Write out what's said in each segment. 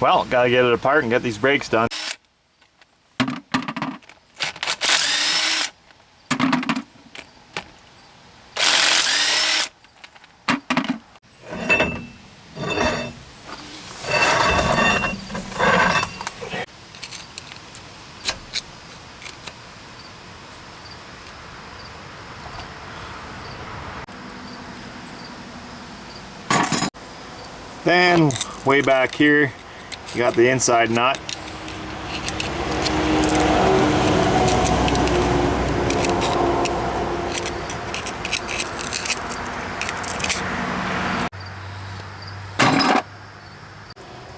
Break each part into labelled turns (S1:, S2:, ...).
S1: Well, gotta get it apart and get these brakes done. Then way back here you got the inside nut.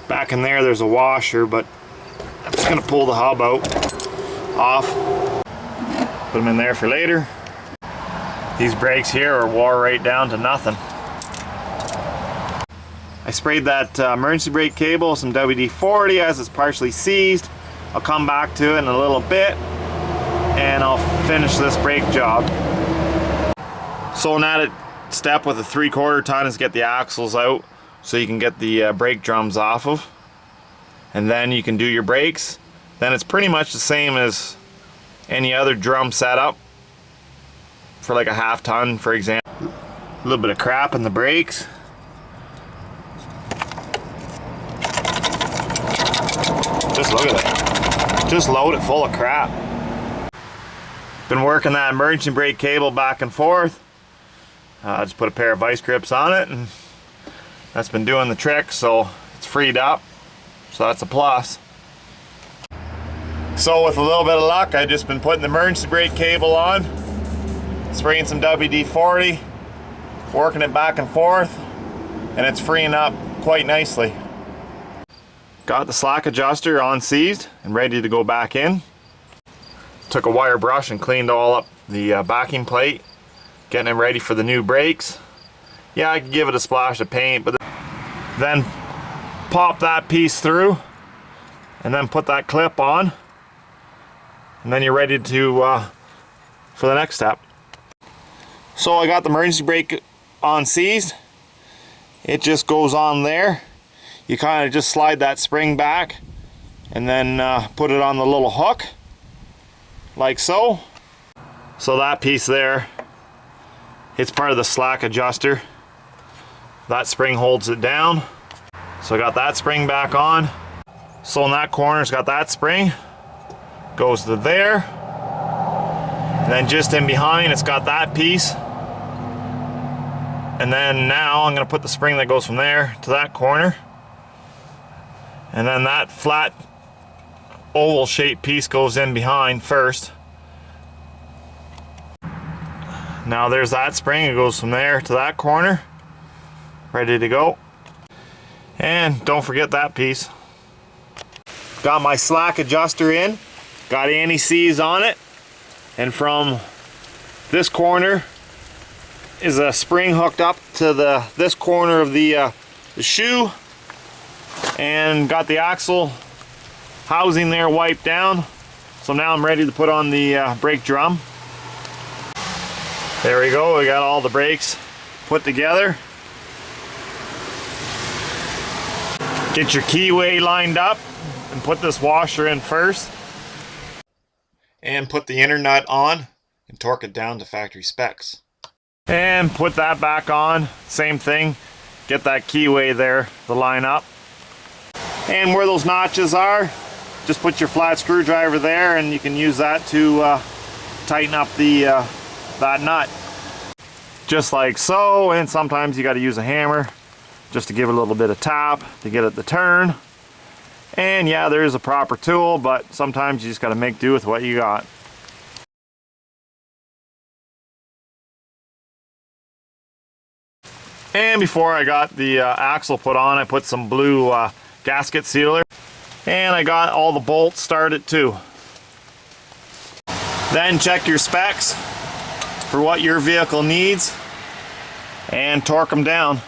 S1: Back in there's a washer, but I'm just gonna pull the hub out off, put them in there for later. These brakes here are wore right down to nothing. I sprayed that emergency brake cable with some WD-40 as it's partially seized. I'll come back to it in a little bit and I'll finish this brake job. So an added step with a 3/4 ton is get the axles out so you can get the brake drums off of, and then you can do your brakes. Then it's pretty much the same as any other drum setup for like a 1/2 ton, for example. A little bit of crap in the brakes. Just look at it. Just load it full of crap. Been working that emergency brake cable back and forth. Just put a pair of vice grips on it and that's been doing the trick, so it's freed up. So that's a plus. So with a little bit of luck, I've just been putting the emergency brake cable on, spraying some WD-40, working it back and forth, and it's freeing up quite nicely. Got the slack adjuster on seized and ready to go back in. Took a wire brush and cleaned all up the backing plate, getting it ready for the new brakes. Yeah, I could give it a splash of paint, but then pop that piece through and then put that clip on, and then you're ready to for the next step. So I got the emergency brake on seized. It just goes on there. You kind of just slide that spring back and then put it on the little hook like so. So that piece there, it's part of the slack adjuster. That spring holds it down. So I got that spring back on. So in that corner it's got that spring, goes to there, and then just in behind it's got that piece. And then now I'm going to put the spring that goes from there to that corner. And then that flat oval shaped piece goes in behind first. Now there's that spring, it goes from there to that corner, ready to go. And don't forget that piece. Got my slack adjuster in, got anti-seize on it, and from this corner is a spring hooked up to this corner of the shoe, and got the axle housing there wiped down. So now I'm ready to put on the brake drum. There we go, we got all the brakes put together. Get your keyway lined up and put this washer in first. And put the inner nut on and torque it down to factory specs. And put that back on, same thing. Get that keyway there to line up. And where those notches are, just put your flat screwdriver there and you can use that to tighten up the that nut. Just like so, and sometimes you got to use a hammer just to give it a little bit of tap to get it to turn. And yeah, there is a proper tool, but sometimes you just got to make do with what you got. And before I got the axle put on, I put some blue gasket sealer, and I got all the bolts started too. Then check your specs for what your vehicle needs and torque them down.